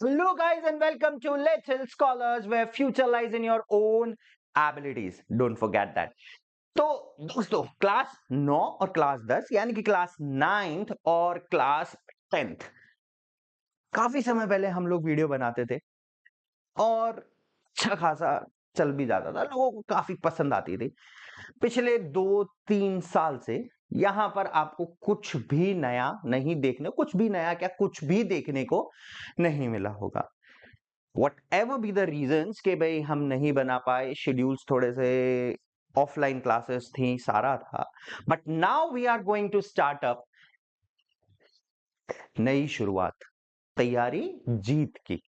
Hello, guys, and welcome to Little Scholars, where future lies in your own abilities. Don't forget that. तो दोस्तों, class 9 और class 10 यानी कि class 9th और class 10th काफी समय पहले हम लोग वीडियो बनाते थे और अच्छा खासा चल भी जाता था, लोगों को काफी पसंद आती थी। पिछले 2-3 साल से यहाँ पर आपको कुछ भी नया नहीं देखने, कुछ भी नया क्या, कुछ भी देखने को नहीं मिला होगा। Whatever be the reasons कि भाई हम नहीं बना पाए, शेड्यूल्स थोड़े से ऑफलाइन क्लासेस थी, सारा था, but now we are going to start up नई शुरुआत, तैयारी जीत की।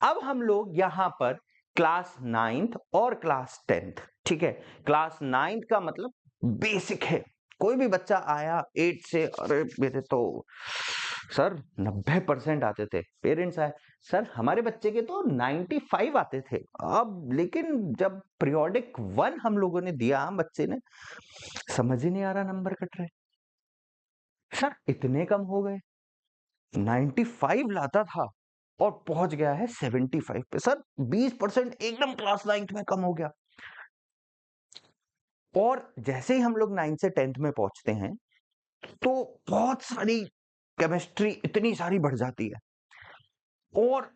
अब हम लोग यहाँ पर क्लास 9th और क्लास 10th, ठीक है। क्लास 9th का मतलब बेसिक है। कोई भी बच्चा आया 8 से, अरे मेरे तो सर 90% आते थे। पेरेंट्स आए, सर हमारे बच्चे के तो 95 आते थे। अब लेकिन जब पीरियोडिक 1 हम लोगों ने दिया, बच्चे ने समझ ही नहीं आ रहा, नंबर कट रहे। सर इतने कम हो गए, 95 लाता था और पहुंच गया है 75 पे। सर 20% एकदम क्लास 9th में कम हो गया। और जैसे ही हम लोग 9th से 10th में पहुंचते हैं तो बहुत सारी केमिस्ट्री इतनी सारी बढ़ जाती है और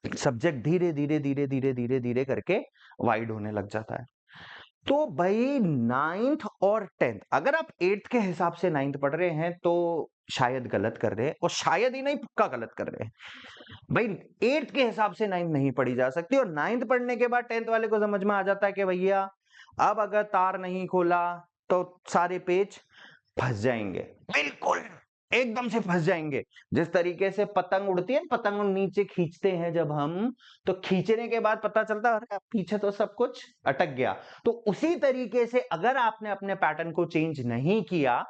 सब्जेक्ट धीरे धीरे धीरे धीरे धीरे धीरे करके वाइड होने लग जाता है। तो भाई 9th और 10th, अगर आप 8th के हिसाब से 9th पढ़ रहे हैं तो शायद गलत कर रहे हैं, और शायद ही नहीं पक्का गलत कर रहे हैं। भाई 8th के हिसाब से 9th नहीं पढ़ी जा सकती, और 9th पढ़ने के बाद 10th वाले को समझ में आ जाता है कि भैया अब अगर तार नहीं खोला तो सारे पेज फंस जाएंगे, बिल्कुल एकदम से फंस जाएंगे। जिस तरीके से पतंग उड़ती है, पतंग नीचे खींचते हैं जब हम, तो खींचने के बाद पता चलता है अरे पीछे तो सब कुछ अटक गया। तो उसी तरीके से अगर आपने अपने पैटर्न को चेंज नहीं किया,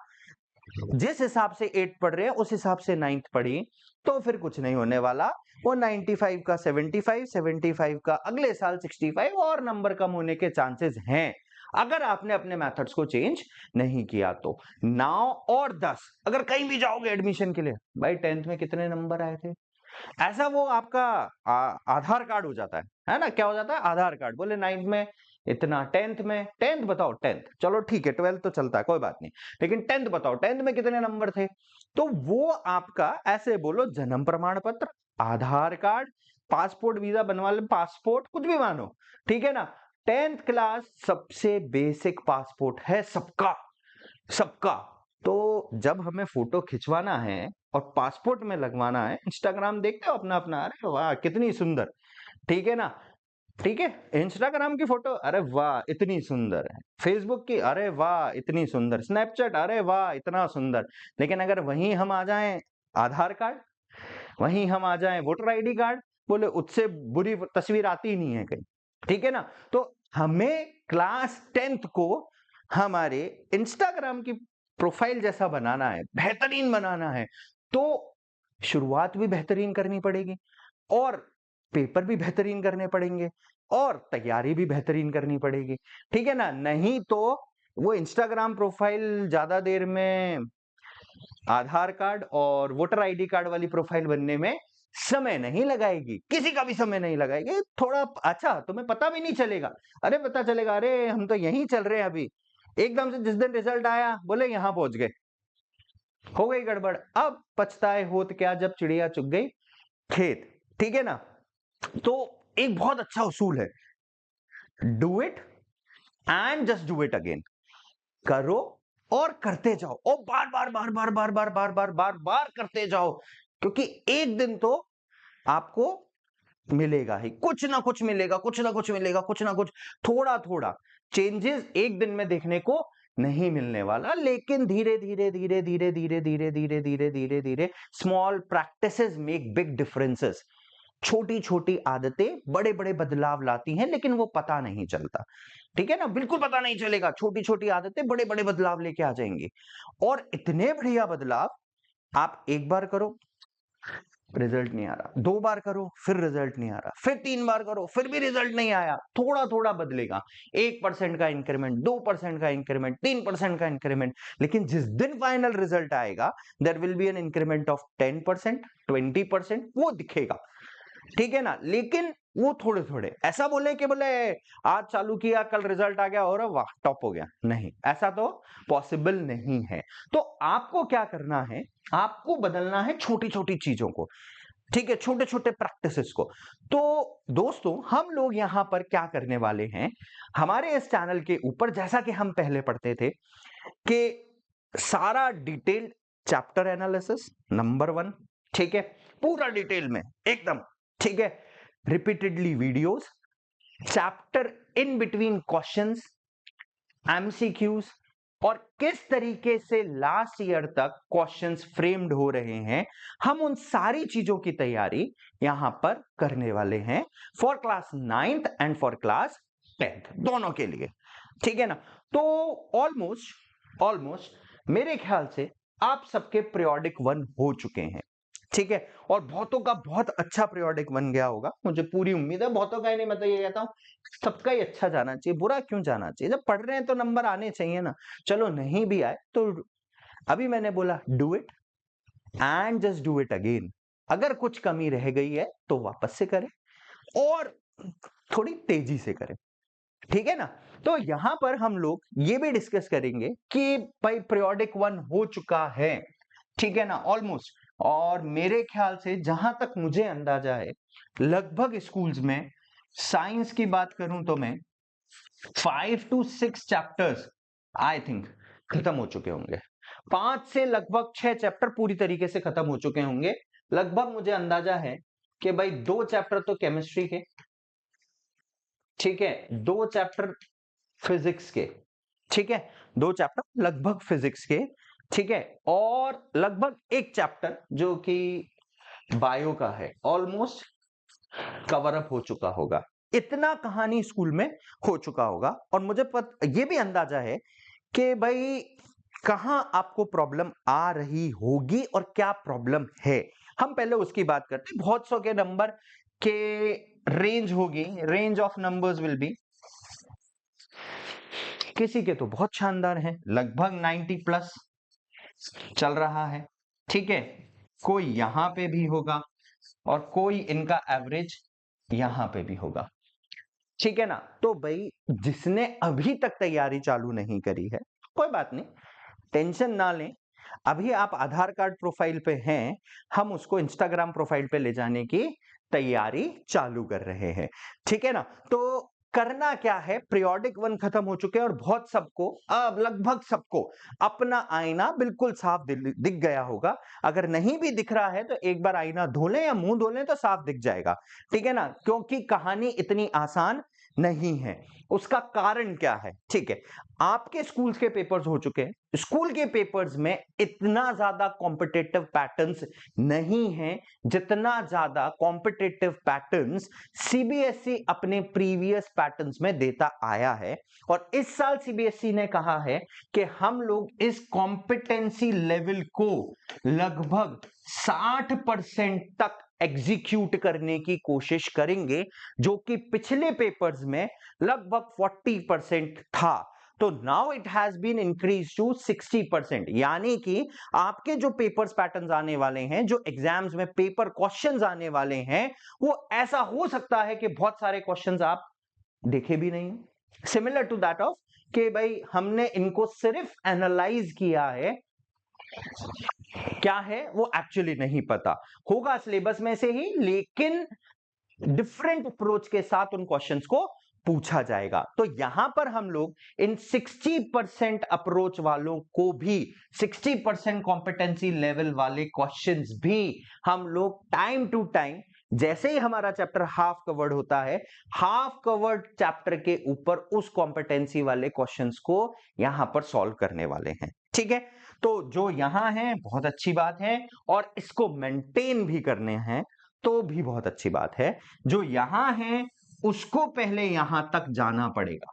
जिस हिसाब से 8 पढ़ रहे हैं उस हिसाब से 9th पढ़ी, तो फिर कुछ नहीं होने वाला। वो 95 का 75, 75 का अगले साल 65, और नंबर कम होने के चांसेस हैं अगर आपने अपने मेथड्स को चेंज नहीं किया तो। 9 और 10 अगर कहीं भी जाओगे एडमिशन के लिए, भाई 10th में कितने नंबर आए थे, ऐसा वो आपका आधार कार्ड हो जाता है ना। क्या हो जाता है? आधार कार्ड। बोले 9th में इतना, 10th में, 10th बताओ, 10th चलो ठीक है, 12th तो चलता है कोई बात नहीं, लेकिन 10th बताओ, 10th में कितने नंबर थे। तो वो आपका ऐसे बोलो जन्म प्रमाण पत्र, आधार कार्ड, पासपोर्ट, वीजा बनवा ले, पासपोर्ट कुछ भी मानो, ठीक है ना। 10th क्लास सबसे बेसिक पासपोर्ट है सबका, सबका। तो जब हमें फोटो खिंचवाना है और पासपोर्ट में लगवाना है, इंस्टाग्राम देखते हो अपना अपना, अरे वाह कितनी सुंदर, ठीक है ना, ठीक है। इंस्टाग्राम की फोटो, अरे वाह इतनी सुंदर है। फेसबुक की, अरे वाह इतनी सुंदर। स्नैपचैट, अरे वाह इतना सुंदर। लेकिन अगर वहीं हम आ जाएं आधार कार्ड, वहीं हम आ जाएं वोटर आईडी कार्ड, बोले उससे बुरी तस्वीर आती ही नहीं है कहीं, ठीक है ना। तो हमें क्लास 10th को हमारे इंस्टाग्राम की प्रोफाइल जैसा बनाना है, बेहतरीन बनाना है, तो शुरुआत भी बेहतरीन करनी पड़ेगी, और पेपर भी बेहतरीन करने पड़ेंगे, और तैयारी भी बेहतरीन करनी पड़ेगी, ठीक है ना। नहीं तो वो इंस्टाग्राम प्रोफाइल ज्यादा देर में आधार कार्ड और वोटर आईडी कार्ड वाली प्रोफाइल बनने में समय नहीं लगाएगी, किसी का भी समय नहीं लगाएगी। थोड़ा अच्छा तुम्हें पता भी नहीं चलेगा, अरे पता चलेगा अरे हम तो यहीं चल रहे हैं अभी, एकदम से जिस दिन रिजल्ट आया बोले यहां पहुंच गए, हो गई गड़बड़। अब पछताए होत क्या जब चिड़िया चुग गई खेत, ठीक है ना। तो एक बहुत अच्छा उसूल है, do it and just do it again. करो और करते जाओ, और बार बार बार बार बार बार बार बार बार बार करते जाओ, क्योंकि एक दिन तो आपको मिलेगा ही, कुछ ना कुछ मिलेगा, कुछ ना कुछ मिलेगा, कुछ ना कुछ, थोड़ा थोड़ा चेंजेस एक दिन में देखने को नहीं मिलने वाला, लेकिन धीरे धीरे धीरे धीरे धीरे धीरे धीरे धीरे धीरे धीरे small practices make big differences. छोटी छोटी आदतें बड़े बड़े बदलाव लाती हैं, लेकिन वो पता नहीं चलता, ठीक है ना, बिल्कुल पता नहीं चलेगा। छोटी छोटी आदतें बड़े बड़े बदलाव लेके आ जाएंगी, और इतने बढ़िया बदलाव आप एक बार करो, रिजल्ट नहीं आ रहा, 2 बार करो फिर रिजल्ट नहीं आ रहा, फिर 3 बार करो फिर भी रिजल्ट नहीं आया, थोड़ा थोड़ा बदलेगा, 1% का इंक्रीमेंट, 2% का इंक्रीमेंट, 3% का इंक्रीमेंट, लेकिन जिस दिन फाइनल रिजल्ट आएगा there will be an increment of 10%, 20%, वो दिखेगा, ठीक है ना। लेकिन वो थोड़े थोड़े, ऐसा बोले कि बोले आज चालू किया कल रिजल्ट आ गया और वाह टॉप हो गया, नहीं, ऐसा तो पॉसिबल नहीं है। तो आपको क्या करना है, आपको बदलना है छोटी छोटी चीजों को, ठीक है, छोटे छोटे प्रैक्टिसेस को। तो दोस्तों हम लोग यहां पर क्या करने वाले हैं, हमारे इस चैनल के ऊपर जैसा कि हम पहले पढ़ते थे कि सारा डिटेल्ड चैप्टर एनालिसिस नंबर 1, ठीक है, पूरा डिटेल में एकदम, ठीक है, repeatedly videos, chapter in between questions, MCQs, और किस तरीके से लास्ट ईयर तक क्वेश्चंस फ्रेम्ड हो रहे हैं, हम उन सारी चीजों की तैयारी यहां पर करने वाले हैं for class 9th and for class 10th दोनों के लिए, ठीक है ना। तो ऑलमोस्ट मेरे ख्याल से आप सबके पीरियोडिक 1 हो चुके हैं, ठीक है, और बहुतों का बहुत अच्छा पीरियोडिक बन गया होगा, मुझे पूरी उम्मीद है, बहुतों का ही नहीं, मैं तो ये कहता हूं सबका ही अच्छा जाना चाहिए, बुरा क्यों जाना चाहिए, जब पढ़ रहे हैं तो नंबर आने चाहिए ना। चलो नहीं भी आए तो अभी मैंने बोला do it and just do it again, अगर कुछ कमी रह गई है तो वापस से करें और थोड़ी तेजी से करें, ठीक है ना। तो यहां पर हम लोग ये भी डिस्कस करेंगे कि भाई पीरियोडिक 1 हो चुका है, ठीक है ना, ऑलमोस्ट, और मेरे ख्याल से जहां तक मुझे अंदाजा है लगभग स्कूल्स में साइंस की बात करूं तो मैं 5 to 6 चैप्टर्स आई थिंक खत्म हो चुके होंगे, 5 से लगभग 6 चैप्टर पूरी तरीके से खत्म हो चुके होंगे। लगभग मुझे अंदाजा है कि भाई 2 चैप्टर तो केमिस्ट्री के, ठीक है, 2 चैप्टर फिजिक्स के, ठीक है, 2 चैप्टर लगभग फिजिक्स के, ठीक है, और लगभग 1 चैप्टर जो कि बायो का है, ऑलमोस्ट कवर अप हो चुका होगा, इतना कहानी स्कूल में हो चुका होगा। और मुझे ये भी अंदाजा है कि भाई कहां आपको प्रॉब्लम आ रही होगी और क्या प्रॉब्लम है, हम पहले उसकी बात करते हैं। बहुत सौ के नंबर के रेंज होगी, range of numbers will be, किसी के तो बहुत शानदार है, लगभग 90 प्लस चल रहा है, ठीक है, कोई यहां पे भी होगा और कोई इनका एवरेज यहां पे भी होगा, ठीक है ना। तो भाई जिसने अभी तक तैयारी चालू नहीं करी है कोई बात नहीं, टेंशन ना लें, अभी आप आधार कार्ड प्रोफाइल पे हैं, हम उसको इंस्टाग्राम प्रोफाइल पे ले जाने की तैयारी चालू कर रहे हैं, ठीक है ना। तो करना क्या है, पीरियोडिक 1 खत्म हो चुके हैं और बहुत सबको, अब लगभग सबको अपना आईना बिल्कुल साफ दिख गया होगा, अगर नहीं भी दिख रहा है तो एक बार आईना धो लें या मुंह धो लें तो साफ दिख जाएगा, ठीक है ना, क्योंकि कहानी इतनी आसान नहीं है। उसका कारण क्या है, ठीक है, आपके स्कूल्स के पेपर्स हो चुके हैं, स्कूल के पेपर्स में इतना ज्यादा कॉम्पिटिटिव पैटर्न्स नहीं है जितना ज्यादा कॉम्पिटिटिव पैटर्न्स सीबीएसई अपने प्रीवियस पैटर्न्स में देता आया है। और इस साल सीबीएसई ने कहा है कि हम लोग इस कॉम्पिटेंसी लेवल को लगभग 60% तक एग्जीक्यूट करने की कोशिश करेंगे, जो कि पिछले पेपर्स में लगभग 40% था। तो now it has been increase to 60%, यानी कि आपके जो पेपर्स पैटर्न्स आने वाले हैं, जो एग्जाम्स में पेपर क्वेश्चंस आने वाले हैं, वो ऐसा हो सकता है कि बहुत सारे क्वेश्चंस आप देखे भी नहीं, सिमिलर टू दैट ऑफ कि भाई हमने इनको सिर्फ एनालाइज किया है, क्या है वो एक्चुअली नहीं पता, होगा सिलेबस में से ही, लेकिन डिफरेंट अप्रोच के साथ उन क्वेश्चंस को पूछा जाएगा। तो यहां पर हम लोग इन 60% अप्रोच वालों को भी, 60% कॉम्पिटेंसी लेवल वाले क्वेश्चंस भी हम लोग टाइम टू टाइम, जैसे ही हमारा चैप्टर हाफ कवर्ड होता है, हाफ कवर्ड चैप्टर के ऊपर उस कॉम्पिटेंसी वाले क्वेश्चंस को यहां पर सॉल्व करने वाले हैं, ठीक है। तो जो यहां है बहुत अच्छी बात है, और इसको मेंटेन भी करने हैं तो भी बहुत अच्छी बात है, जो यहां है उसको पहले यहां तक जाना पड़ेगा।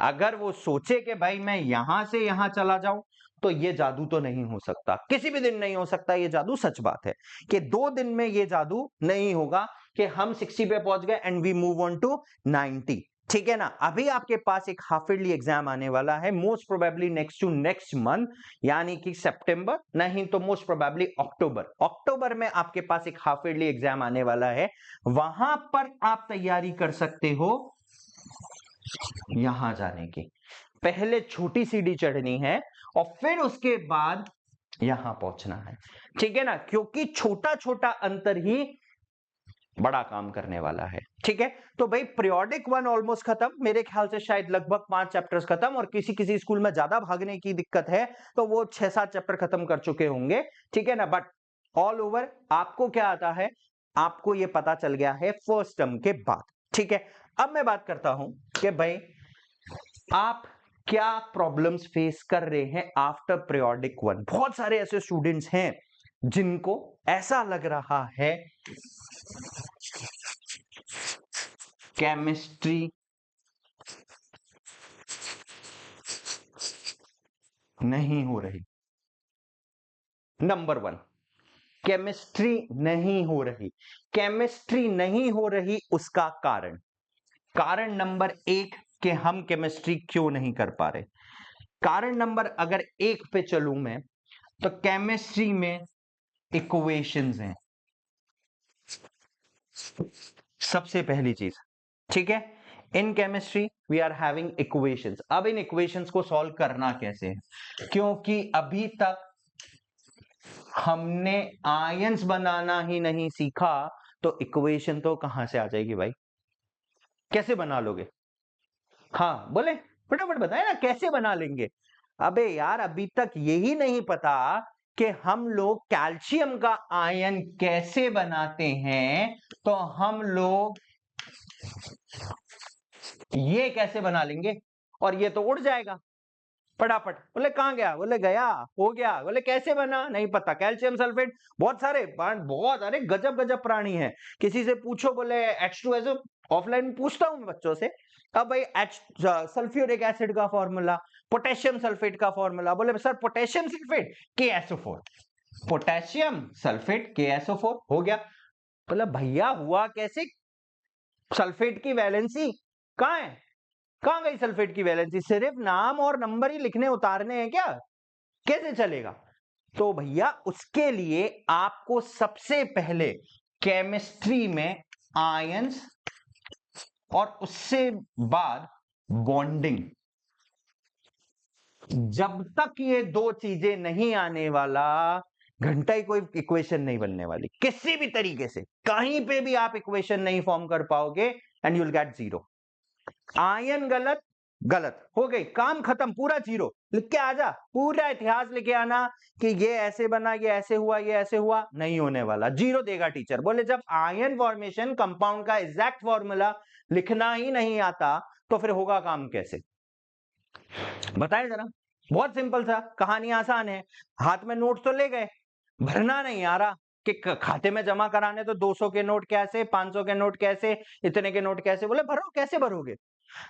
अगर वो सोचे कि भाई मैं यहां से यहां चला जाऊं तो ये जादू तो नहीं हो सकता, किसी भी दिन नहीं हो सकता ये जादू। सच बात है कि 2 दिन में ये जादू नहीं होगा कि हम 60 पे पहुंच गए and we move on to 90। ठीक है ना। अभी आपके पास एक हाफ ईयरली एग्जाम आने वाला है, most probably next to next month, यानी कि सितंबर नहीं तो मोस्ट प्रोबेबली अक्टूबर में आपके पास एक हाफ ईयरली एग्जाम आने वाला है। वहां पर आप तैयारी कर सकते हो यहां जाने की। पहले छोटी सीढ़ी चढ़नी है और फिर उसके बाद यहां पहुंचना है। ठीक है ना, क्योंकि छोटा छोटा अंतर ही बड़ा काम करने वाला है। ठीक है, तो भाई पीरियोडिक 1 ऑलमोस्ट खत्म, मेरे ख्याल से शायद लगभग 5 चैप्टर्स खत्म, और किसी किसी स्कूल में ज्यादा भागने की दिक्कत है तो वो 6-7 चैप्टर खत्म कर चुके होंगे। ठीक है ना, बट ऑल ओवर आपको क्या आता है, आपको ये पता चल गया है फर्स्ट टर्म के बाद। ठीक है, अब मैं बात करता हूं कि भाई आप क्या प्रॉब्लम्स फेस कर रहे हैं आफ्टर पीरियोडिक 1। बहुत सारे ऐसे स्टूडेंट्स हैं जिनको ऐसा लग रहा है केमिस्ट्री नहीं हो रही। नंबर 1, केमिस्ट्री नहीं हो रही। केमिस्ट्री नहीं हो रही, उसका कारण नंबर 1 कि हम केमिस्ट्री क्यों नहीं कर पा रहे। कारण नंबर अगर 1 पे चलूं मैं, तो केमिस्ट्री में इक्वेशंस हैं सबसे पहली चीज। ठीक है, in chemistry we are having equations. अब इन इक्वेशंस को सॉल्व करना कैसे है, क्योंकि अभी तक हमने आयंस बनाना ही नहीं सीखा, तो इक्वेशन तो कहां से आ जाएगी भाई, कैसे बना लोगे? हाँ बोले, फटाफट बताए ना कैसे बना लेंगे। अबे यार, अभी तक यही नहीं पता कि हम लोग कैल्शियम का आयन कैसे बनाते हैं, तो हम लोग ये कैसे बना लेंगे, और ये तो उड़ जाएगा फटाफट। बोले कहां गया, बोले गया, हो गया। बोले कैसे बना, नहीं पता। कैल्शियम सल्फेट, बहुत सारे बहुत, अरे गजब गजब प्राणी है, किसी से पूछो। बोले H2SO, ऑफलाइन पूछता हूं मैं बच्चों से। अब भाई सल्फ्यूरिक एसिड का फॉर्मूला, पोटेशियम सल्फेट का फॉर्मूला। बोले sir potassium sulphate KSO4, potassium sulphate KSO4 हो गया। बोला भैया हुआ कैसे, सल्फेट की वैलेंसी कहां है, कहां गई सल्फेट की वैलेंसी, सिर्फ नाम और नंबर ही लिखने उतारने हैं क्या, कैसे चलेगा? तो भैया उसके लिए आपको सबसे पहले केमिस्ट्री में आयंस और उससे बाद बॉन्डिंग, जब तक ये 2 चीजें नहीं आने वाला, घंटा ही कोई इक्वेशन नहीं बनने वाली। किसी भी तरीके से कहीं पे भी आप इक्वेशन नहीं फॉर्म कर पाओगे and you will get 0। Ion गलत, गलत हो गई, काम खत्म, पूरा 0। लिख के आजा, पूरा इतिहास लिखे आना कि ये ऐसे बना, ये ऐसे हुआ, ये ऐसे हुआ, नहीं होने वाला, 0 देगा टीचर। बोले जब आयन फॉर्मेशन कंपाउंड का एग्जैक्ट फॉर्मूला लिखना ही नहीं आता तो फिर होगा काम कैसे, बताए जरा। बहुत सिंपल सा, कहानी आसान है। हाथ में नोट तो ले गए, भरना नहीं आ रहा कि खाते में जमा कराने, तो 200 के नोट कैसे, 500 के नोट कैसे, इतने के नोट कैसे। बोले भरो, कैसे भरोगे?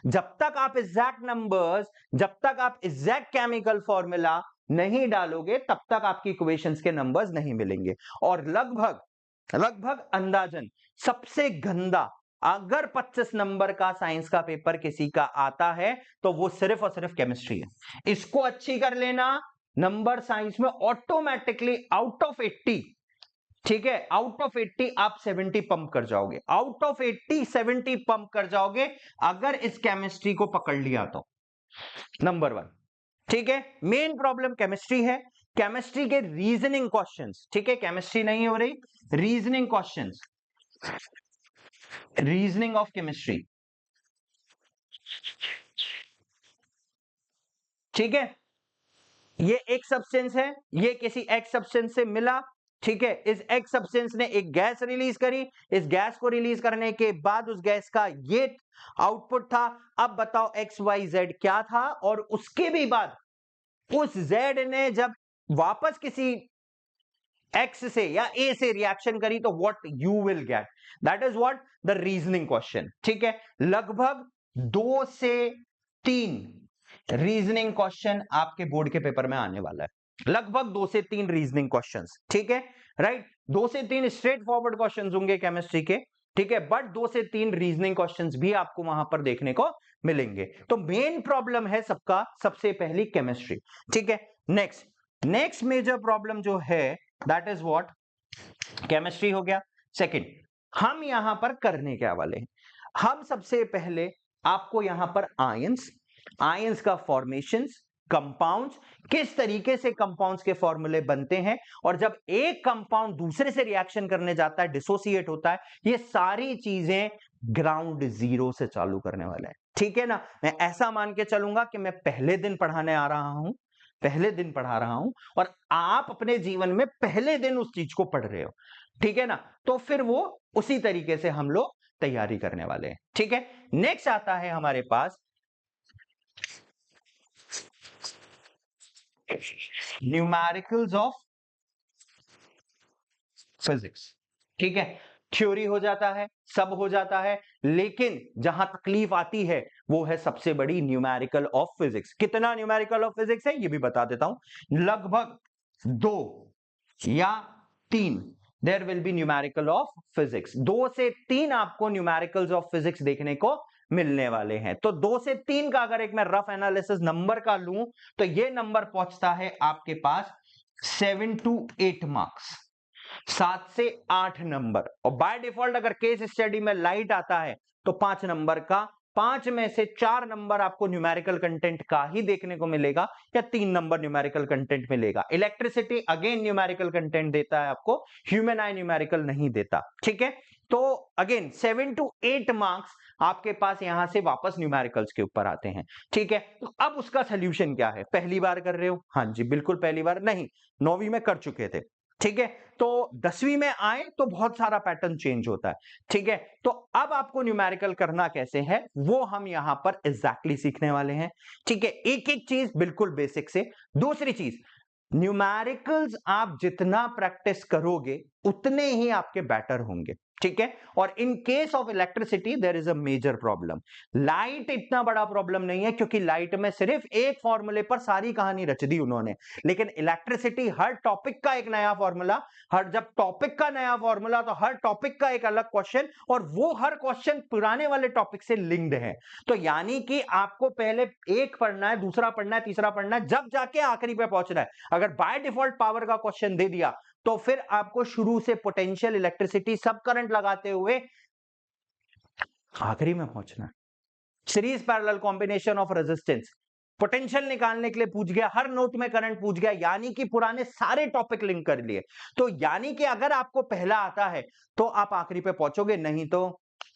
जब तक आप एग्जैक्ट नंबर्स, जब तक आप एग्जैक्ट केमिकल फॉर्मूला नहीं डालोगे, तब तक आपकी इक्वेशंस के नंबर्स नहीं मिलेंगे। और लगभग अंदाजन सबसे गंदा, अगर 25 नंबर का साइंस का पेपर किसी का आता है तो वो सिर्फ और सिर्फ केमिस्ट्री है। इसको अच्छी कर लेना, नंबर साइंस में ऑटोमेटिकली आउट ऑफ 80, ठीक है, आउट ऑफ 80 आप 70 पंप कर जाओगे, आउट ऑफ 80 70 पंप कर जाओगे अगर इस केमिस्ट्री को पकड़ लिया तो। नंबर 1, ठीक है, मेन प्रॉब्लम केमिस्ट्री है। केमिस्ट्री के रीजनिंग क्वेश्चंस, ठीक है, केमिस्ट्री नहीं हो रही, reasoning questions, reasoning of chemistry, ठीक है। ये एक सब्सटेंस है, ये किसी एक्स सब्सटेंस से मिला, ठीक है, इस एक्स सब्सटेंस ने एक गैस रिलीज करी, इस गैस को रिलीज करने के बाद उस गैस का ये आउटपुट था। अब बताओ एक्स वाई जेड क्या था, और उसके भी बाद उस जेड ने जब वापस किसी एक्स से या ए से रिएक्शन करी तो what you will get, that is what the reasoning question, ठीक है। लगभग 2 से 3 रीजनिंग क्वेश्चन आपके बोर्ड के पेपर में आने वाला है, लगभग 2 से 3 रीजनिंग क्वेश्चंस, ठीक है, राइट। 2 से 3 स्ट्रेट फॉरवर्ड क्वेश्चंस होंगे केमिस्ट्री के, ठीक है, बट 2 से 3 रीजनिंग क्वेश्चंस भी आपको वहां पर देखने को मिलेंगे। तो मेन प्रॉब्लम है सबका सबसे पहली केमिस्ट्री, ठीक है। नेक्स्ट मेजर प्रॉब्लम जो है दैट इज व्हाट, केमिस्ट्री हो गया। सेकंड, हम यहां पर करने क्या वाले हैं, हम सबसे पहले आपको यहां पर आयंस का फॉर्मेशंस, कंपाउंड्स, किस तरीके से कंपाउंड्स के फॉर्मूले बनते हैं, और जब एक कंपाउंड दूसरे से रिएक्शन करने जाता है, डिसोसिएट होता है, ये सारी चीजें ग्राउंड जीरो से चालू करने वाले हैं, ठीक है ना। मैं ऐसा मान के चलूंगा कि मैं पहले दिन पढ़ाने आ रहा हूं, पहले दिन पढ़ा रहा हूं, और आप अपने जीवन में पहले दिन उस चीज को पढ़ रहे हो, ठीक है ना। तो फिर वो उसी तरीके से हम लोग तैयारी करने वाले हैं, ठीक है। नेक्स्ट आता है हमारे पास न्यूमेरिकल्स ऑफ फिजिक्स, ठीक है। थ्योरी हो जाता है, सब हो जाता है, लेकिन जहां तकलीफ आती है वो है सबसे बड़ी न्यूमेरिकल ऑफ फिजिक्स। कितना न्यूमेरिकल ऑफ फिजिक्स है ये भी बता देता हूं, लगभग 2 या 3 there will be numerical of physics. 2 से 3 आपको न्यूमेरिकल्स ऑफ फिजिक्स देखने को मिलने वाले हैं। तो 2 से 3 का अगर एक मैं रफ एनालिसिस नंबर का लूं तो ये नंबर पहुंचता है आपके पास 7 to 8 मार्क्स, 7 से 8 नंबर। और बाय डिफॉल्ट अगर केस स्टडी में लाइट आता है तो 5 नंबर का, 5 में से 4 नंबर आपको न्यूमेरिकल कंटेंट का ही देखने को मिलेगा, या 3 नंबर न्यूमेरिकल कंटेंट मिलेगा। इलेक्ट्रिसिटी अगेन न्यूमेरिकल कंटेंट देता है आपको, ह्यूमन आई न्यूमेरिकल नहीं देता, ठीक है। तो अगेन 7 to 8 मार्क्स आपके पास यहां से वापस न्यूमेरिकल्स के ऊपर आते हैं, ठीक है। तो अब उसका सोल्यूशन क्या है, पहली बार कर रहे हो, हाँ जी बिल्कुल पहली बार नहीं, 9वीं में कर चुके थे, ठीक है। तो 10वीं में आए तो बहुत सारा पैटर्न चेंज होता है, ठीक है। तो अब आपको न्यूमेरिकल करना कैसे है वो हम यहां पर एग्जैक्टली सीखने वाले हैं, ठीक है, एक एक चीज बिल्कुल बेसिक से। दूसरी चीज, न्यूमेरिकल्स आप जितना प्रैक्टिस करोगे उतने ही आपके बेटर होंगे, ठीक है। और in case of electricity there is a major problem. Light इतना बड़ा प्रॉब्लम नहीं है, क्योंकि लाइट में सिर्फ एक फॉर्मूले पर सारी कहानी रच दी उन्होंने, लेकिन इलेक्ट्रिसिटी हर टॉपिक का एक नया फॉर्मूला, हर जब टॉपिक का नया फॉर्मूला तो हर टॉपिक का एक अलग क्वेश्चन, और वो हर क्वेश्चन पुराने वाले टॉपिक से लिंक्ड है। तो यानी कि आपको पहले एक पढ़ना है, दूसरा पढ़ना है, तीसरा पढ़ना है, जब जाके आखिरी पे पहुंचना है। अगर बाय डिफॉल्ट पावर का क्वेश्चन दे दिया तो फिर आपको शुरू से पोटेंशियल, इलेक्ट्रिसिटी, सब करंट लगाते हुए आखिरी में पहुंचना है। Series parallel combination of resistance, potential निकालने के लिए पूछ गया, हर नोट में करंट पूछ गया, यानी कि पुराने सारे टॉपिक लिंक कर लिए। तो यानी कि अगर आपको पहला आता है तो आप आखिरी पे पहुंचोगे, नहीं तो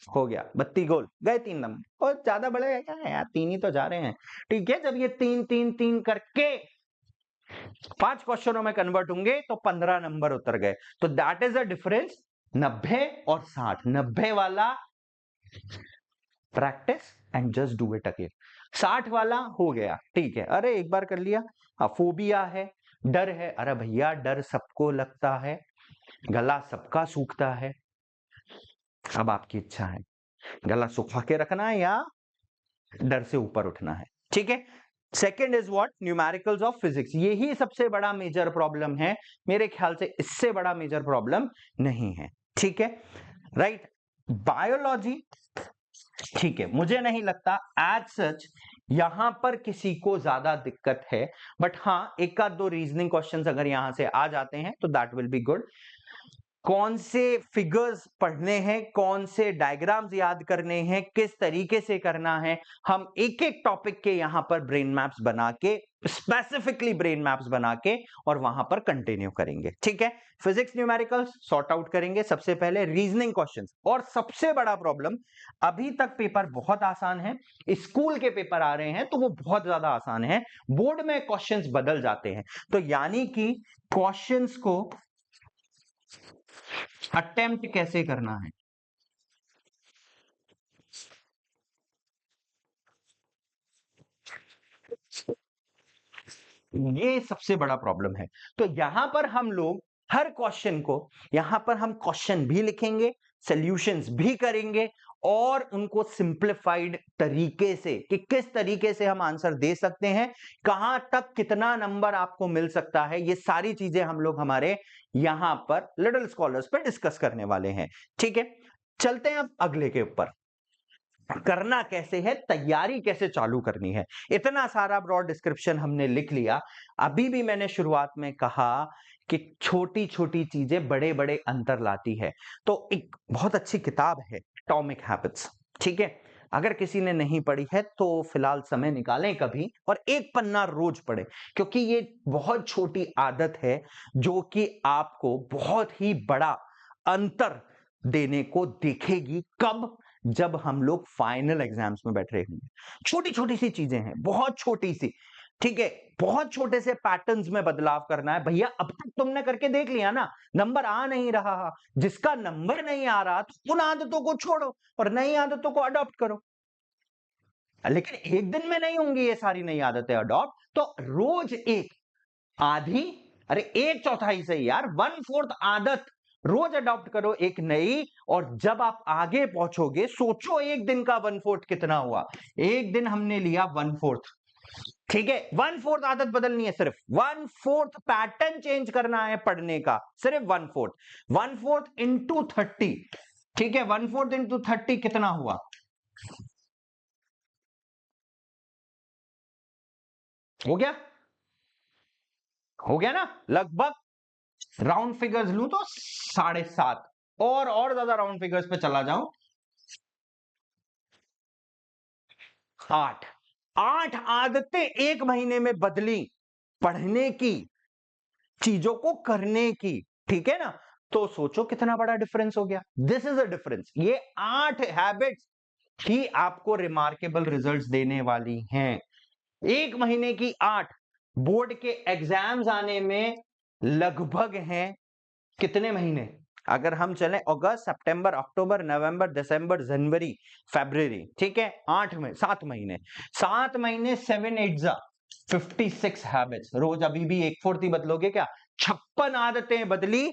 हो गया बत्ती गोल, गए 3 नंबर। और ज्यादा बड़े क्या है यार, 3 ही तो जा रहे हैं, ठीक है। जब ये 3 3 3 करके 5 क्वेश्चनों में कन्वर्ट होंगे तो 15 नंबर उतर गए। तो दैट इज अ डिफरेंस 90 और 60। 90 वाला practice and just do it again, 60 वाला हो गया, ठीक है, अरे एक बार कर लिया। फोबिया है, डर है, अरे भैया डर सबको लगता है, गला सबका सूखता है, अब आपकी इच्छा है गला सुखा के रखना है या डर से ऊपर उठना है, ठीक है। Second is what, numericals of physics, यही सबसे बड़ा मेजर प्रॉब्लम है, मेरे ख्याल से इससे बड़ा मेजर प्रॉब्लम नहीं है, ठीक है, राइट। बायोलॉजी, ठीक है, मुझे नहीं लगता एज सच यहां पर किसी को ज्यादा दिक्कत है, बट हाँ एक आध दो रीजनिंग क्वेश्चंस अगर यहां से आ जाते हैं तो दैट विल बी गुड। कौन से फिगर्स पढ़ने हैं, कौन से डायग्राम्स याद करने हैं, किस तरीके से करना है, हम एक एक टॉपिक के यहां पर ब्रेन मैप्स बना के, स्पेसिफिकली ब्रेन मैप्स बना के और वहां पर कंटिन्यू करेंगे, ठीक है। फिजिक्स न्यूमेरिकल्स सॉर्ट आउट करेंगे सबसे पहले, रीजनिंग क्वेश्चंस। और सबसे बड़ा प्रॉब्लम, अभी तक पेपर बहुत आसान है, स्कूल के पेपर आ रहे हैं तो वो बहुत ज्यादा आसान है, बोर्ड में क्वेश्चंस बदल जाते हैं। तो यानी कि क्वेश्चंस को अटेम्प्ट कैसे करना है, ये सबसे बड़ा प्रॉब्लम है। तो यहां पर हम लोग हर क्वेश्चन को, यहां पर हम क्वेश्चन भी लिखेंगे, सॉल्यूशंस भी करेंगे और उनको सिंप्लीफाइड तरीके से कि किस तरीके से हम आंसर दे सकते हैं, कहां तक कितना नंबर आपको मिल सकता है, ये सारी चीजें हम लोग हमारे यहां पर लिटिल स्कॉलर्स पे डिस्कस करने वाले हैं। ठीक है, चलते हैं अब अगले के ऊपर। करना कैसे है, तैयारी कैसे चालू करनी है। इतना सारा ब्रॉड डिस्क्रिप्शन हमने लिख लिया। अभी भी मैंने शुरुआत में कहा कि छोटी छोटी चीजें बड़े बड़े अंतर लाती है। तो एक बहुत अच्छी किताब है एटॉमिक हैबिट्स, ठीक है, अगर किसी ने नहीं पढ़ी है तो फिलहाल समय निकालें कभी और एक पन्ना रोज पढ़ें, क्योंकि ये बहुत छोटी आदत है जो कि आपको बहुत ही बड़ा अंतर देने को दिखेगी। कब? जब हम लोग फाइनल एग्जाम्स में बैठ रहे होंगे। छोटी छोटी सी चीजें हैं, बहुत छोटी सी, ठीक है, बहुत छोटे से पैटर्न्स में बदलाव करना है। भैया अब तक तुमने करके देख लिया ना, नंबर आ नहीं रहा, जिसका नंबर नहीं आ रहा तो उन आदतों को छोड़ो और नई आदतों को अडॉप्ट करो। लेकिन एक दिन में नहीं होंगी ये सारी नई आदतें अडॉप्ट, तो रोज एक आधी, अरे एक चौथाई से यार, 1/4 आदत रोज अडॉप्ट करो एक नई। और जब आप आगे पहुंचोगे, सोचो एक दिन का 1/4 कितना हुआ। एक दिन हमने लिया 1/4, ठीक है, 1/4 आदत बदलनी है, सिर्फ 1/4 पैटर्न चेंज करना है पढ़ने का, सिर्फ 1/4। 1/4 इंटू 30, ठीक है, 1/4 इंटू 30 कितना हुआ? हो गया, हो गया ना लगभग। राउंड फिगर्स लूं तो 7.5, और ज्यादा राउंड फिगर्स पे चला जाऊं, 8। 8 आदतें एक महीने में बदली पढ़ने की, चीजों को करने की, ठीक है ना। तो सोचो कितना बड़ा डिफरेंस हो गया। This is a difference. ये 8 हैबिट्स ही आपको रिमार्केबल रिजल्ट्स देने वाली हैं। एक महीने की 8, बोर्ड के एग्जाम्स आने में लगभग हैं कितने महीने? अगर हम चलें अगस्त, सितंबर, अक्टूबर, नवंबर, दिसंबर, जनवरी, फरवरी, ठीक है, 8 में 7 महीने, 7 महीने 7 8 56 हैबिट्स। रोज अभी भी 1/4 ही बदलोगे क्या? 56 आदतें बदली।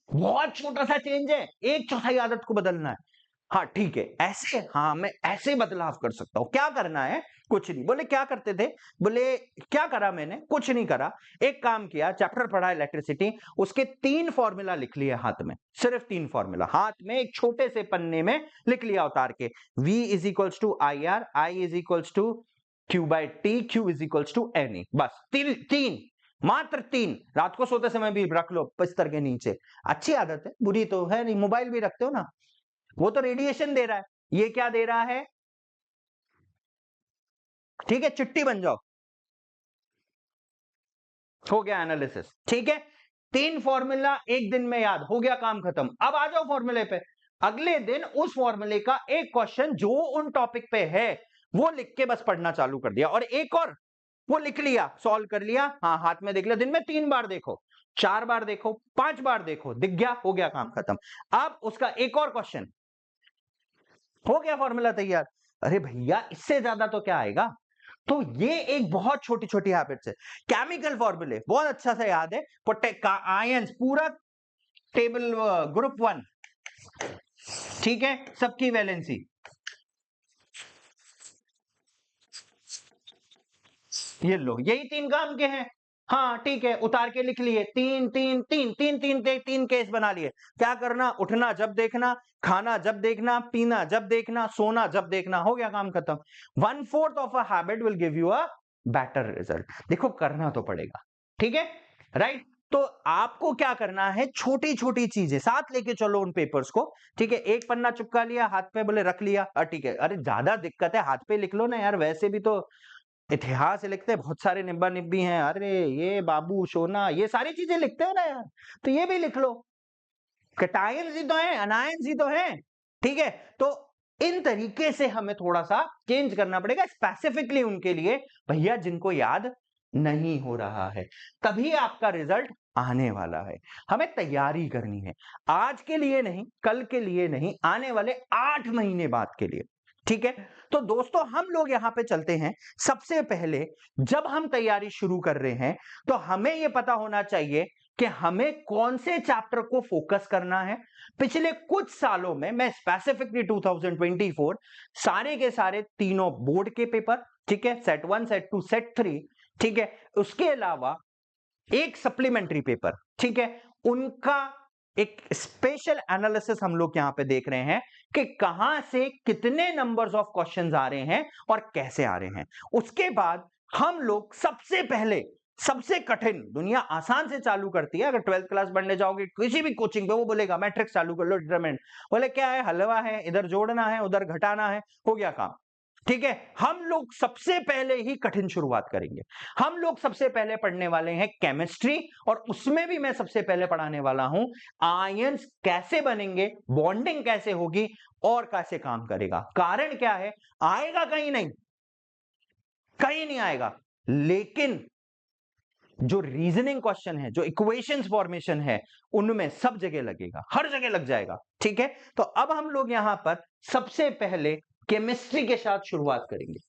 बहुत छोटा सा चेंज है, एक चौथाई आदत को बदलना है। हाँ ठीक है, ऐसे, हाँ मैं ऐसे बदलाव कर सकता हूं। क्या करना है? कुछ नहीं। बोले क्या करते थे? बोले क्या करा मैंने? कुछ नहीं करा। एक काम किया, चैप्टर पढ़ा इलेक्ट्रिसिटी, उसके 3 फॉर्मूला लिख लिए हाथ में, सिर्फ 3 फॉर्मूला हाथ में एक छोटे से पन्ने में लिख लिया उतार के। V is equals to IR, I is equals to Q/T, Q is equals to NE। बस तीन, मात्र 3। रात को सोते समय भी रख लो बिस्तर के नीचे। अच्छी आदत है, बुरी तो है नहीं। मोबाइल भी रखते हो ना, वो तो रेडिएशन दे रहा है, ये क्या दे रहा है? ठीक है, चिट्ठी बन जाओ। हो गया एनालिसिस, ठीक है। 3 फॉर्मूला एक दिन में याद हो गया, काम खत्म। अब आ जाओ फॉर्मूले पे। अगले दिन उस फॉर्मूले का एक क्वेश्चन जो उन टॉपिक पे है वो लिख के बस पढ़ना चालू कर दिया। और एक और, वो लिख लिया, सॉल्व कर लिया, हाँ हाथ में देख लिया। दिन में 3 बार देखो, 4 बार देखो, 5 बार देखो, दिख गया, हो गया काम खत्म। अब उसका एक और क्वेश्चन, हो गया फॉर्मूला तैयार। अरे भैया इससे ज्यादा तो क्या आएगा? तो ये एक बहुत छोटी छोटी हैबिट्स है। केमिकल फॉर्मूले बहुत अच्छा से याद है, आयंस पूरा टेबल, ग्रुप 1, ठीक है, सबकी वैलेंसी, ये लो, यही 3 काम के हैं। हाँ ठीक है, उतार के लिख लिए, 3 केस बना लिए। क्या करना? उठना जब देखना, खाना जब देखना, पीना जब देखना, सोना जब देखना, हो गया काम खत्म। 1/4 of a habit will give you a better result. देखो करना तो पड़ेगा, ठीक है, राइट। तो आपको क्या करना है? छोटी छोटी चीजें साथ लेके चलो उन पेपर्स को, ठीक है। एक पन्ना चिपका लिया हाथ पे, बोले रख लिया, ठीक है। अरे ज्यादा दिक्कत है, हाथ पे लिख लो ना यार, वैसे भी तो इतिहास लिखते हैं, बहुत सारे निब्बा निब्बी हैं, अरे ये बाबू सोना, ये सारी चीजें लिखते हो ना यार, तो ये भी लिख लो। कैटायंस ही तो है, अनायंस ही तो है, ठीक है। तो इन तरीके से हमें थोड़ा सा चेंज करना पड़ेगा स्पेसिफिकली उनके लिए, भैया जिनको याद नहीं हो रहा है, तभी आपका रिजल्ट आने वाला है। हमें तैयारी करनी है, आज के लिए नहीं, कल के लिए नहीं, आने वाले 8 महीने बाद के लिए, ठीक है। तो दोस्तों हम लोग यहां पे चलते हैं। सबसे पहले जब हम तैयारी शुरू कर रहे हैं तो हमें यह पता होना चाहिए कि हमें कौन से चैप्टर को फोकस करना है। पिछले कुछ सालों में मैं स्पेसिफिकली 2024 सारे के सारे तीनों बोर्ड के पेपर, ठीक है, सेट 1 सेट 2 सेट 3, ठीक है, उसके अलावा एक सप्लीमेंट्री पेपर, ठीक है, उनका एक स्पेशल एनालिसिस हम लोग यहां पे देख रहे हैं कि कहां से कितने नंबर्स ऑफ क्वेश्चंस आ रहे हैं और कैसे आ रहे हैं। उसके बाद हम लोग सबसे पहले सबसे कठिन, दुनिया आसान से चालू करती है, अगर 12th क्लास पढ़ने जाओगे किसी भी कोचिंग पे वो बोलेगा मैट्रिक्स चालू कर लो, डिटरमिनेंट, बोले क्या है, हलवा है, इधर जोड़ना है उधर घटाना है, हो गया काम, ठीक है। हम लोग सबसे पहले ही कठिन शुरुआत करेंगे। हम लोग सबसे पहले पढ़ने वाले हैं केमिस्ट्री, और उसमें भी मैं सबसे पहले पढ़ाने वाला हूं आयंस कैसे बनेंगे, बॉन्डिंग कैसे होगी और कैसे काम करेगा। कारण क्या है, आएगा कहीं नहीं, कहीं नहीं आएगा, लेकिन जो रीजनिंग क्वेश्चन है, जो इक्वेशंस फॉर्मेशन है, उनमें सब जगह लगेगा, हर जगह लग जाएगा, ठीक है। तो अब हम लोग यहां पर सबसे पहले केमिस्ट्री के साथ शुरुआत करेंगे,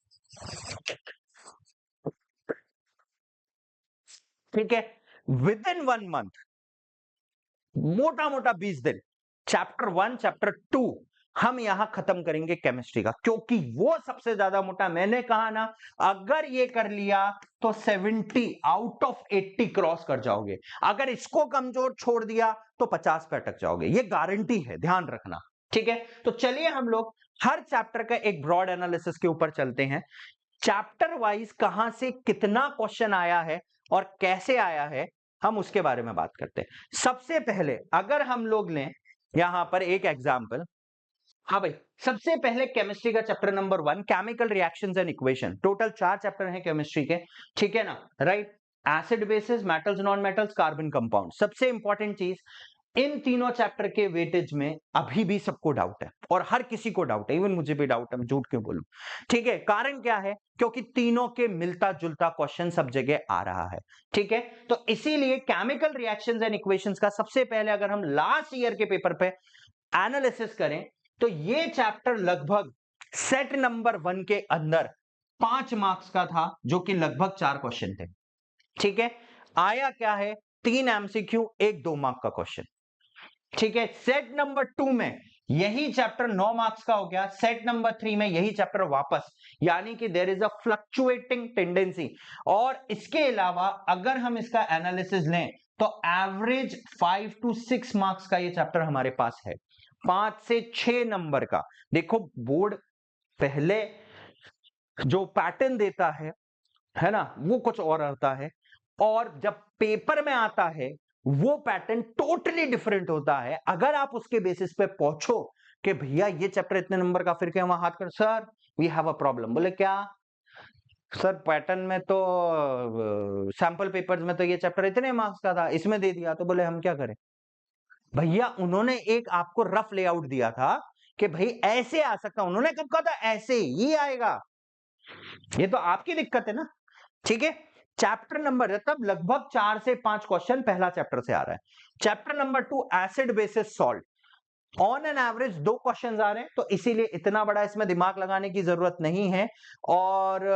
ठीक है। विद इन 1 मंथ, मोटा मोटा 20 दिन, चैप्टर 1 चैप्टर 2 हम यहां खत्म करेंगे केमिस्ट्री का, क्योंकि वो सबसे ज्यादा मोटा, मैंने कहा ना, अगर ये कर लिया तो 70 आउट ऑफ 80 क्रॉस कर जाओगे, अगर इसको कमजोर छोड़ दिया तो 50 पे अटक जाओगे, ये गारंटी है, ध्यान रखना, ठीक है। तो चलिए हम लोग हर चैप्टर का एक ब्रॉड एनालिसिस के ऊपर चलते हैं, चैप्टर वाइज कहां से कितना क्वेश्चन आया है और कैसे आया है, हम उसके बारे में बात करते हैं। सबसे पहले अगर हम लोग लें यहां पर एक एग्जांपल, हाँ भाई, सबसे पहले केमिस्ट्री का chapter number 1 chemical reactions and equation, total 4 chapter हैं केमिस्ट्री के, ठीक है ना, right. Acid basis, metals non metals, carbon compound. सबसे इंपॉर्टेंट चीज, इन तीनों चैप्टर के वेटेज में अभी भी सबको डाउट है, और हर किसी को डाउट है, इवन मुझे भी डाउट है, मैं झूठ क्यों बोलूं, ठीक है। कारण क्या है, क्योंकि तीनों के मिलता जुलता क्वेश्चन सब जगह आ रहा है, ठीक है। तो इसीलिए केमिकल रिएक्शंस एंड इक्वेशंस का सबसे पहले अगर हम लास्ट ईयर के पेपर पे एनालिसिस करें, तो ये चैप्टर लगभग सेट नंबर 1 के अंदर 5 मार्क्स का था, जो कि लगभग 4 क्वेश्चन थे, ठीक है। आया क्या है, 3 एमसीक्यू, 1 2 मार्क का क्वेश्चन, ठीक है। सेट नंबर 2 में यही चैप्टर 9 मार्क्स का हो गया, सेट नंबर 3 में यही चैप्टर वापस, यानी कि there is a fluctuating tendency. और इसके अलावा अगर हम इसका एनालिसिस लें तो एवरेज 5 to 6 मार्क्स का ये चैप्टर हमारे पास है, 5 से 6 नंबर का। देखो बोर्ड पहले जो पैटर्न देता है ना, वो कुछ और आता है, और जब पेपर में आता है वो पैटर्न टोटली डिफरेंट होता है। अगर आप उसके बेसिस पे पूछो कि भैया ये चैप्टर इतने नंबर का, फिर क्या वहां हाथ कर, sir we have a problem, बोले क्या सर, पैटर्न में तो सैंपल पेपर्स में तो ये चैप्टर इतने मार्क्स का था, इसमें दे दिया, तो बोले हम क्या करें। भैया उन्होंने एक आपको रफ लेआउट दिया था कि भाई ऐसे आ सकता, उन्होंने कब कहा था ऐसे ही आएगा, ये तो आपकी दिक्कत है ना, ठीक है। चैप्टर नंबर, तब लगभग 4 से 5 क्वेश्चन पहला चैप्टर से आ रहा है। Chapter number 2 acid bases salt, on an average 2 questions आ रहे हैं, तो इसीलिए इतना बड़ा इसमें दिमाग लगाने की जरूरत नहीं है। और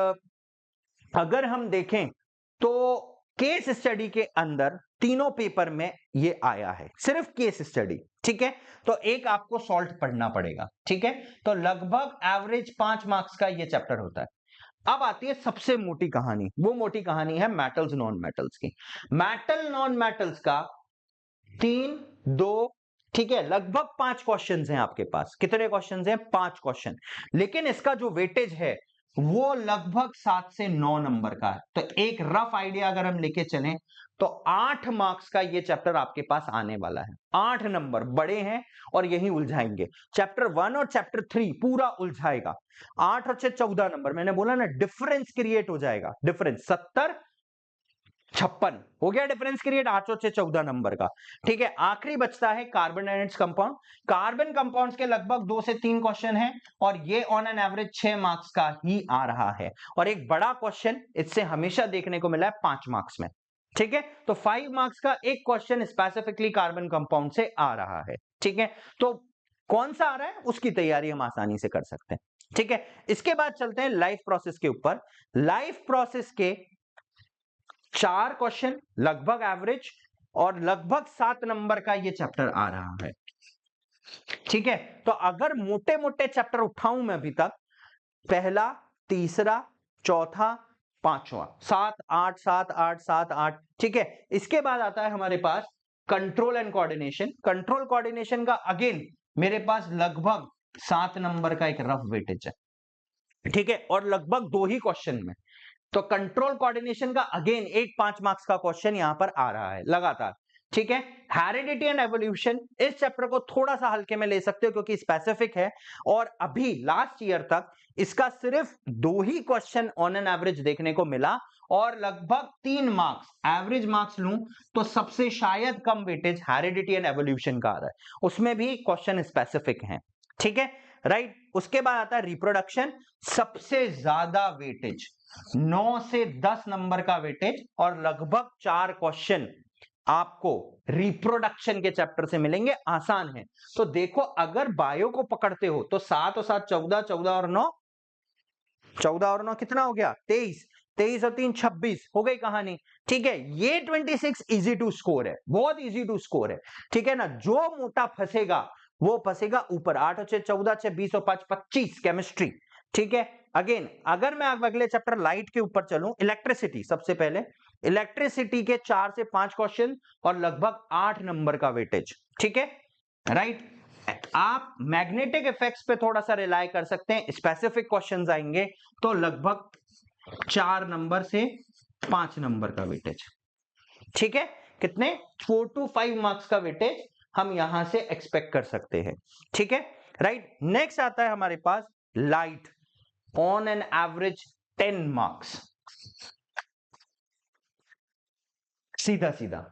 अगर हम देखें तो केस स्टडी के अंदर तीनों पेपर में ये आया है, सिर्फ केस स्टडी, ठीक है। तो एक आपको सॉल्ट पढ़ना पड़ेगा, ठीक है। तो लगभग एवरेज 5 मार्क्स का ये चैप्टर होता है। अब आती है सबसे मोटी कहानी, वो मोटी कहानी है मेटल्स नॉन मेटल्स की। मेटल नॉन मेटल्स का 3 2, ठीक है, लगभग 5 क्वेश्चंस हैं आपके पास। कितने क्वेश्चंस हैं, 5 क्वेश्चन, लेकिन इसका जो वेटेज है वो लगभग 7 से 9 नंबर का है। तो एक रफ आइडिया अगर हम लेके चलें तो 8 मार्क्स का ये चैप्टर आपके पास आने वाला है। 8 नंबर बड़े हैं और यही उलझाएंगे। चैप्टर 1 और चैप्टर 3 पूरा उलझाएगा। 8 और 6 14 नंबर, मैंने बोला ना डिफरेंस क्रिएट हो जाएगा, डिफरेंस 70 56 हो गया डिफरेंस क्रिएट, 8 और 6 14 नंबर का, ठीक है। आखिरी बचता है carbon and its compound. Carbon compounds के लगभग 2 से 3 क्वेश्चन हैं, और ये ऑन एन एवरेज 6 मार्क्स का ही आ रहा है। और एक बड़ा क्वेश्चन इससे हमेशा देखने को मिला है 5 मार्क्स में, ठीक है। तो 5 मार्क्स का एक क्वेश्चन स्पेसिफिकली कार्बन कंपाउंड से आ रहा है, ठीक है। तो कौन सा आ रहा है उसकी तैयारी हम आसानी से कर सकते हैं, ठीक है। इसके बाद चलते हैं लाइफ प्रोसेस के ऊपर। लाइफ प्रोसेस के 4 क्वेश्चन लगभग एवरेज, और लगभग 7 नंबर का ये चैप्टर आ रहा है। ठीक है, तो अगर मोटे मोटे चैप्टर उठाऊं मैं अभी तक, पहला, तीसरा, चौथा, पांचवा, 7 8 7 8 7 8। ठीक है, इसके बाद आता है हमारे पास control and coordination. Control coordination का अगेन मेरे पास लगभग 7 नंबर का एक रफ वेटेज है। ठीक है, और लगभग 2 ही क्वेश्चन में। तो कंट्रोल कोऑर्डिनेशन का अगेन एक 5 मार्क्स का क्वेश्चन यहां पर आ रहा है लगातार। ठीक है, हेरिडिटी एंड एवोल्यूशन, इस चैप्टर को थोड़ा सा हल्के में ले सकते हो क्योंकि स्पेसिफिक है, और अभी लास्ट ईयर तक इसका सिर्फ 2 ही क्वेश्चन ऑन एन एवरेज देखने को मिला, और लगभग 3 मार्क्स एवरेज मार्क्स लूं तो सबसे शायद कम वेटेज हेरिडिटी एंड एवोल्यूशन का आ रहा है, उसमें भी क्वेश्चन स्पेसिफिक है। ठीक है, राइट। उसके बाद आता है रिप्रोडक्शन, सबसे ज्यादा वेटेज 9 से 10 नंबर का वेटेज, और लगभग 4 क्वेश्चन आपको रिप्रोडक्शन के चैप्टर से मिलेंगे, आसान है। तो देखो, अगर बायो को पकड़ते हो तो 7 और 7 14, 14 और 9 14 और 9 कितना हो गया, 23, 23 और 3 26, हो गई कहानी। ठीक है, ये 26 इजी टू स्कोर है, बहुत इजी टू स्कोर है। ठीक है ना, जो मोटा फंसेगा वो फंसेगा ऊपर। 8 और 6 14, 6 20 और 5 25 केमिस्ट्री। ठीक है, अगेन अगर मैं अगले चैप्टर लाइट के ऊपर चलूं, इलेक्ट्रिसिटी, सबसे पहले इलेक्ट्रिसिटी के 4 से 5 क्वेश्चन और लगभग 8 नंबर का वेटेज। ठीक है, राइट। आप मैग्नेटिक इफेक्ट्स पे थोड़ा सा रिलाय कर सकते हैं, स्पेसिफिक क्वेश्चंस आएंगे तो लगभग 4 नंबर से 5 नंबर का वेटेज। ठीक है, कितने 4 to 5 मार्क्स का वेटेज हम यहां से एक्सपेक्ट कर सकते हैं। ठीक है, राइट। नेक्स्ट आता है हमारे पास light, on an average 10 marks. सीधा सीधा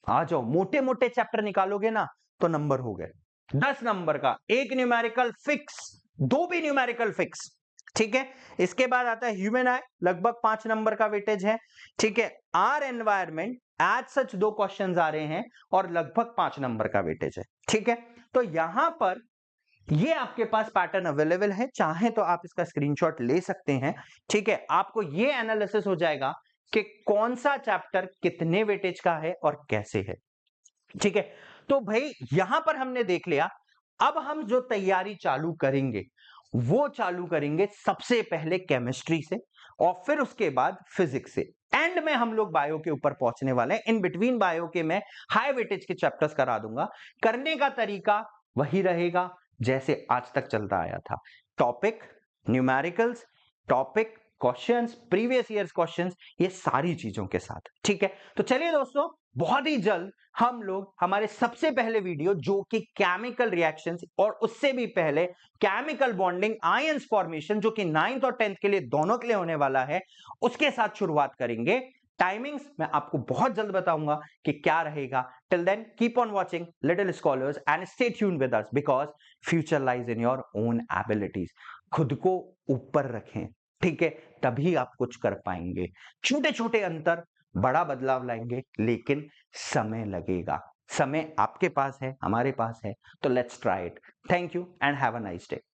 आ जाओ, मोटे मोटे चैप्टर निकालोगे ना तो नंबर हो गए 10 नंबर का, एक न्यूमेरिकल फिक्स, 2 भी न्यूमेरिकल फिक्स। ठीक है, इसके बाद आता है ह्यूमन आई, लगभग 5 नंबर का वेटेज है। ठीक है, our environment as such 2 questions आ रहे हैं और लगभग 5 नंबर का वेटेज है। ठीक है, तो यहां पर ये आपके पास पैटर्न अवेलेबल है, चाहे तो आप इसका स्क्रीनशॉट ले सकते हैं। ठीक है, आपको ये एनालिसिस हो जाएगा कि कौन सा चैप्टर कितने वेटेज का है और कैसे है। ठीक है, तो भाई यहां पर हमने देख लिया। अब हम जो तैयारी चालू करेंगे वो चालू करेंगे सबसे पहले केमिस्ट्री से, और फिर उसके बाद फिजिक्स से, एंड में हम लोग बायो के ऊपर पहुंचने वाले हैं। इन बिटवीन बायो के मैं हाई वेटेज के चैप्टर्स करा दूंगा। करने का तरीका वही रहेगा जैसे आज तक चलता आया था, topic, numericals, topic, questions, previous years questions, ये सारी चीजों के साथ। ठीक है, तो चलिए दोस्तों, बहुत ही जल्द हम लोग हमारे सबसे पहले वीडियो जो कि केमिकल रिएक्शंस, और उससे भी पहले केमिकल बॉन्डिंग, आयंस फॉर्मेशन, जो कि 9th और 10th के लिए दोनों के लिए होने वाला है, उसके साथ शुरुआत करेंगे। टाइमिंग्स मैं आपको बहुत जल्द बताऊंगा कि क्या रहेगा। Till then keep on watching little scholars and stay tuned with us, because future lies in your own abilities. खुद को ऊपर रखें, ठीक है, तभी आप कुछ कर पाएंगे। छोटे छोटे अंतर बड़ा बदलाव लाएंगे, लेकिन समय लगेगा। समय आपके पास है, हमारे पास है, तो let's try it. Thank you and have a nice day.